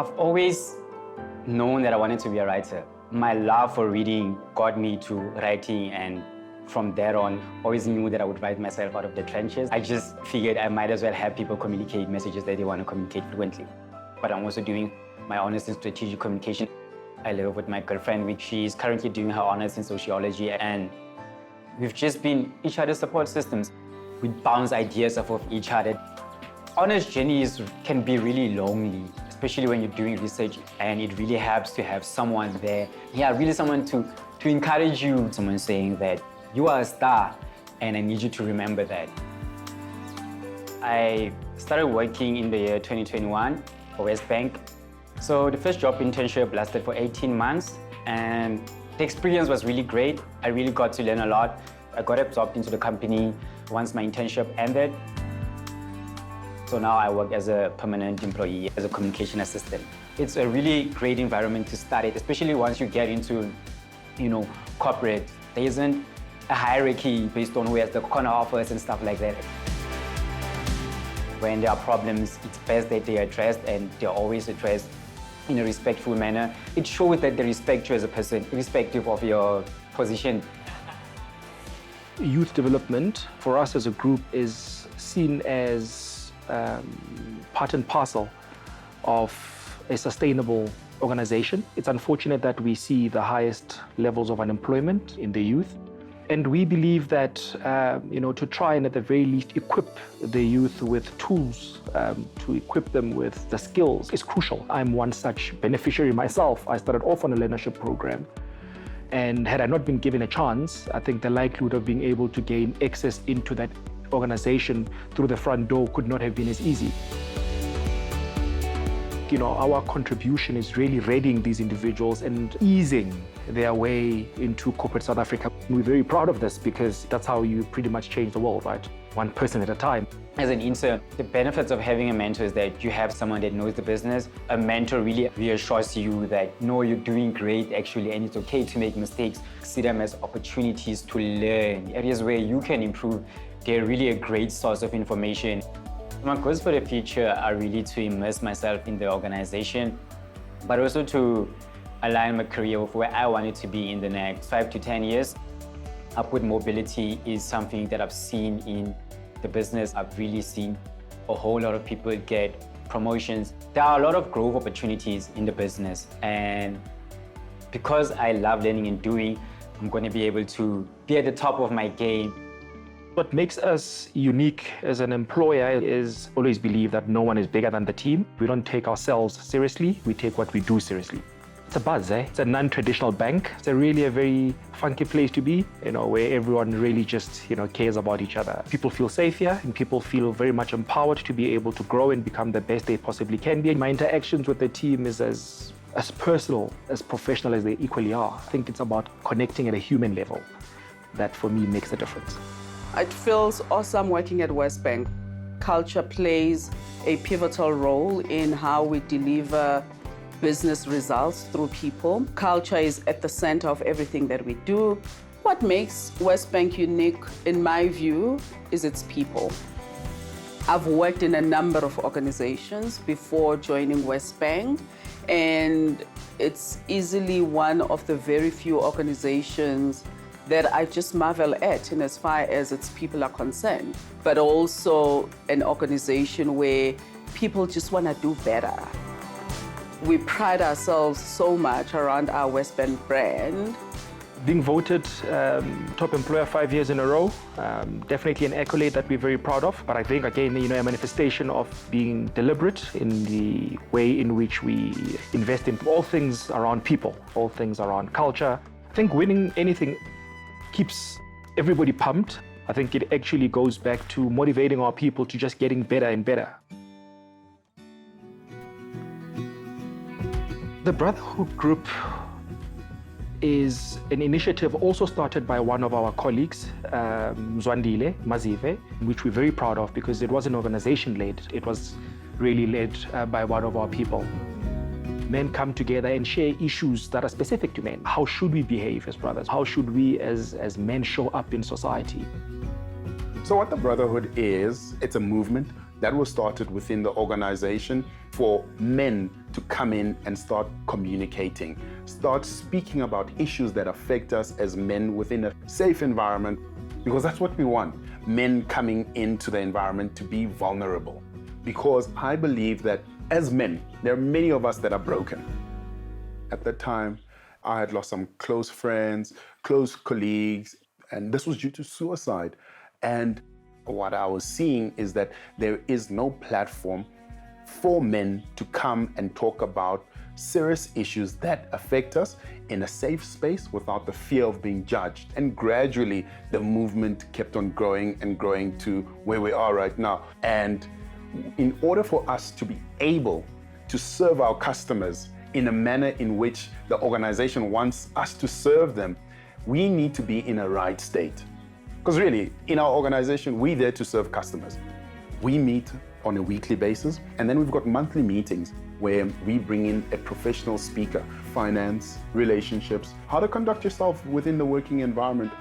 I've always known that I wanted to be a writer. My love for reading got me to writing, and from there on, always knew that I would write myself out of the trenches. I just figured I might as well have people communicate messages that they want to communicate fluently. But I'm also doing my honors in strategic communication. I live with my girlfriend. She's currently doing her honors in sociology, and we've just been each other's support systems. We bounce ideas off of each other. Honors journeys can be really lonely, especially when you're doing research, and it really helps to have someone there. Yeah, really someone to encourage you. Someone saying that you are a star, and I need you to remember that. I started working in the year 2021 for WesBank. So the first job internship lasted for 18 months, and the experience was really great. I really got to learn a lot. I got absorbed into the company once my internship ended. So now I work as a permanent employee, as a communication assistant. It's a really great environment to start it, especially once you get into, corporate. There isn't a hierarchy based on who has the corner offers and stuff like that. When there are problems, it's best that they are addressed, and they're always addressed in a respectful manner. It shows that they respect you as a person, irrespective of your position. Youth development for us as a group is seen as part and parcel of a sustainable organization. It's unfortunate that we see the highest levels of unemployment in the youth. And we believe that, to try and at the very least equip the youth with tools, to equip them with the skills is crucial. I'm one such beneficiary myself. I started off on a learnership program. And had I not been given a chance, I think the likelihood of being able to gain access into that organization through the front door could not have been as easy. Our contribution is really readying these individuals and easing their way into corporate South Africa. We're very proud of this because that's how you pretty much change the world, right? One person at a time. As an intern, the benefits of having a mentor is that you have someone that knows the business. A mentor really reassures you that, no, you're doing great actually, and it's okay to make mistakes. See them as opportunities to learn, areas where you can improve. They're really a great source of information. My goals for the future are really to immerse myself in the organization, but also to align my career with where I want it to be in the next 5 to 10 years. Upward mobility is something that I've seen in the business. I've really seen a whole lot of people get promotions. There are a lot of growth opportunities in the business, and because I love learning and doing, I'm going to be able to be at the top of my game. What makes us unique as an employer is always believe that no one is bigger than the team. We don't take ourselves seriously, we take what we do seriously. It's a buzz, eh? It's a non-traditional bank. It's a very funky place to be, where everyone really just, cares about each other. People feel safe here, and people feel very much empowered to be able to grow and become the best they possibly can be. My interactions with the team is as personal, as professional as they equally are. I think it's about connecting at a human level. That, for me, makes a difference. It feels awesome working at WesBank. Culture plays a pivotal role in how we deliver business results through people. Culture is at the center of everything that we do. What makes WesBank unique, in my view, is its people. I've worked in a number of organizations before joining WesBank, and it's easily one of the very few organizations that I just marvel at in as far as its people are concerned, but also an organization where people just want to do better. We pride ourselves so much around our WesBank brand. Being voted top employer 5 years in a row, definitely an accolade that we're very proud of. But I think, again, a manifestation of being deliberate in the way in which we invest in all things around people, all things around culture. I think winning anything keeps everybody pumped. I think it actually goes back to motivating our people to just getting better and better. The Brotherhood Group is an initiative also started by one of our colleagues, Zwandile Mazive, which we're very proud of because it wasn't organization-led. It was really led by one of our people. Men come together and share issues that are specific to men. How should we behave as brothers? How should we as men show up in society? So what the Brotherhood is, it's a movement that was started within the organization for men to come in and start communicating, start speaking about issues that affect us as men within a safe environment, because that's what we want, men coming into the environment to be vulnerable. Because I believe that as men, there are many of us that are broken. At that time, I had lost some close friends, close colleagues, and this was due to suicide. And what I was seeing is that there is no platform for men to come and talk about serious issues that affect us in a safe space without the fear of being judged. And gradually, the movement kept on growing and growing to where we are right now. And in order for us to be able to serve our customers in a manner in which the organization wants us to serve them, we need to be in a right state. Because really, in our organization, we're there to serve customers. We meet on a weekly basis, and then we've got monthly meetings where we bring in a professional speaker, finance, relationships, how to conduct yourself within the working environment.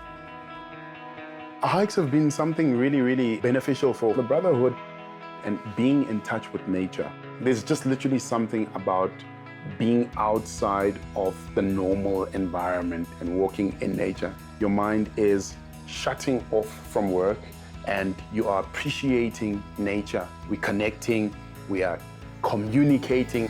Hikes have been something really, really beneficial for the brotherhood and being in touch with nature. There's just literally something about being outside of the normal environment and walking in nature. Your mind is shutting off from work and you are appreciating nature. We're connecting, we are communicating.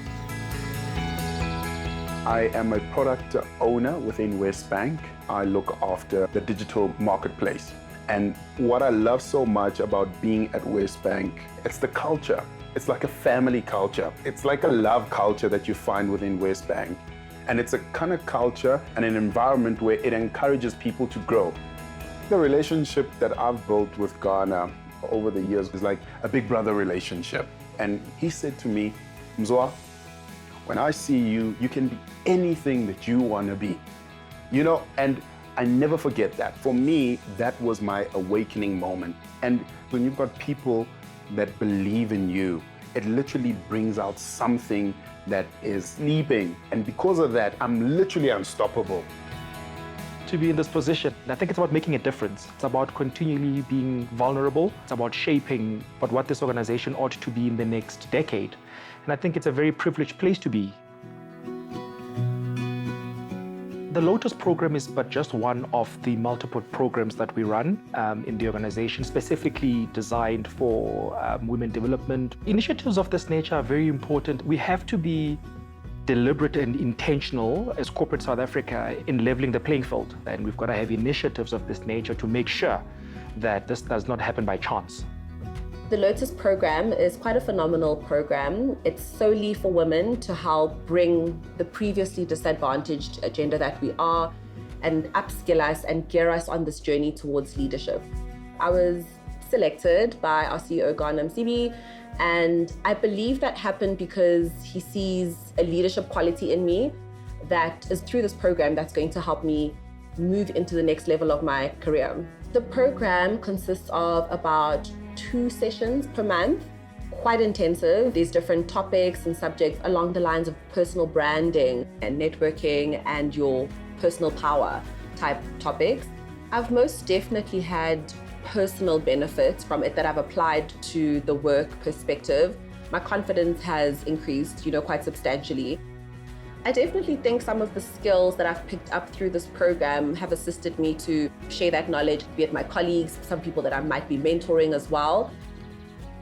I am a product owner within WesBank. I look after the digital marketplace. And what I love so much about being at WesBank, it's the culture. It's like a family culture. It's like a love culture that you find within WesBank. And it's a kind of culture and an environment where it encourages people to grow. The relationship that I've built with Ghana over the years is like a big brother relationship. And he said to me, Mzwa, when I see you, you can be anything that you want to be. You know, and I never forget that. For me, that was my awakening moment. And when you've got people that believe in you, it literally brings out something that is sleeping. And because of that, I'm literally unstoppable. To be in this position, I think it's about making a difference. It's about continually being vulnerable. It's about shaping what this organization ought to be in the next decade. And I think it's a very privileged place to be. The Lotus program is but just one of the multiple programs that we run in the organization, specifically designed for women development. Initiatives of this nature are very important. We have to be deliberate and intentional as corporate South Africa in leveling the playing field. And we've got to have initiatives of this nature to make sure that this does not happen by chance. The Lotus program is quite a phenomenal program. It's solely for women to help bring the previously disadvantaged agenda that we are and upskill us and gear us on this journey towards leadership. I was selected by our CEO, Ghana Msibi, and I believe that happened because he sees a leadership quality in me that is through this program that's going to help me move into the next level of my career. The program consists of about 2 sessions per month, quite intensive. There's different topics and subjects along the lines of personal branding and networking and your personal power type topics. I've most definitely had personal benefits from it that I've applied to the work perspective. My confidence has increased, quite substantially. I definitely think some of the skills that I've picked up through this program have assisted me to share that knowledge, be it my colleagues, some people that I might be mentoring as well.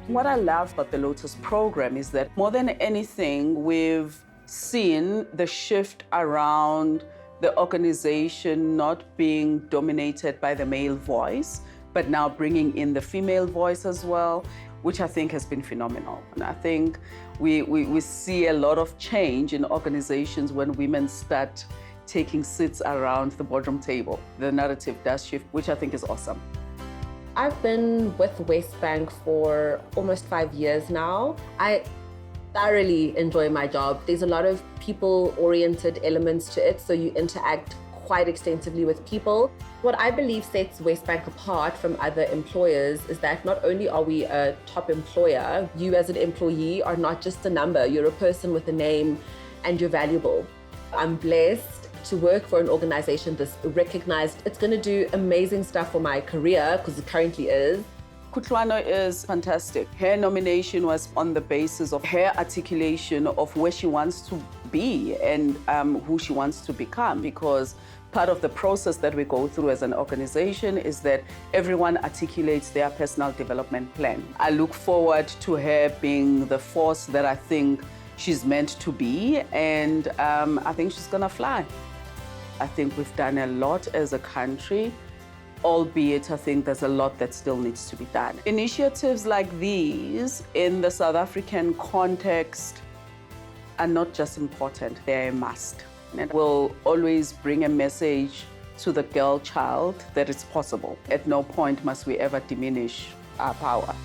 What I love about the Lotus program is that more than anything, we've seen the shift around the organization not being dominated by the male voice, but now bringing in the female voice as well, which I think has been phenomenal. And I think we see a lot of change in organizations when women start taking seats around the boardroom table. The narrative does shift, which I think is awesome. I've been with WesBank for almost 5 years now. I thoroughly enjoy my job. There's a lot of people-oriented elements to it, so you interact quite extensively with people. What I believe sets WesBank apart from other employers is that not only are we a top employer, you as an employee are not just a number, you're a person with a name and you're valuable. I'm blessed to work for an organization that's recognized it's going to do amazing stuff for my career, because it currently is. Kutlwano is fantastic. Her nomination was on the basis of her articulation of where she wants to be and who she wants to become, because part of the process that we go through as an organization is that everyone articulates their personal development plan. I look forward to her being the force that I think she's meant to be, and I think she's gonna fly. I think we've done a lot as a country, albeit I think there's a lot that still needs to be done. Initiatives like these in the South African context are not just important, they're a must. And will always bring a message to the girl child that it's possible. At no point must we ever diminish our power.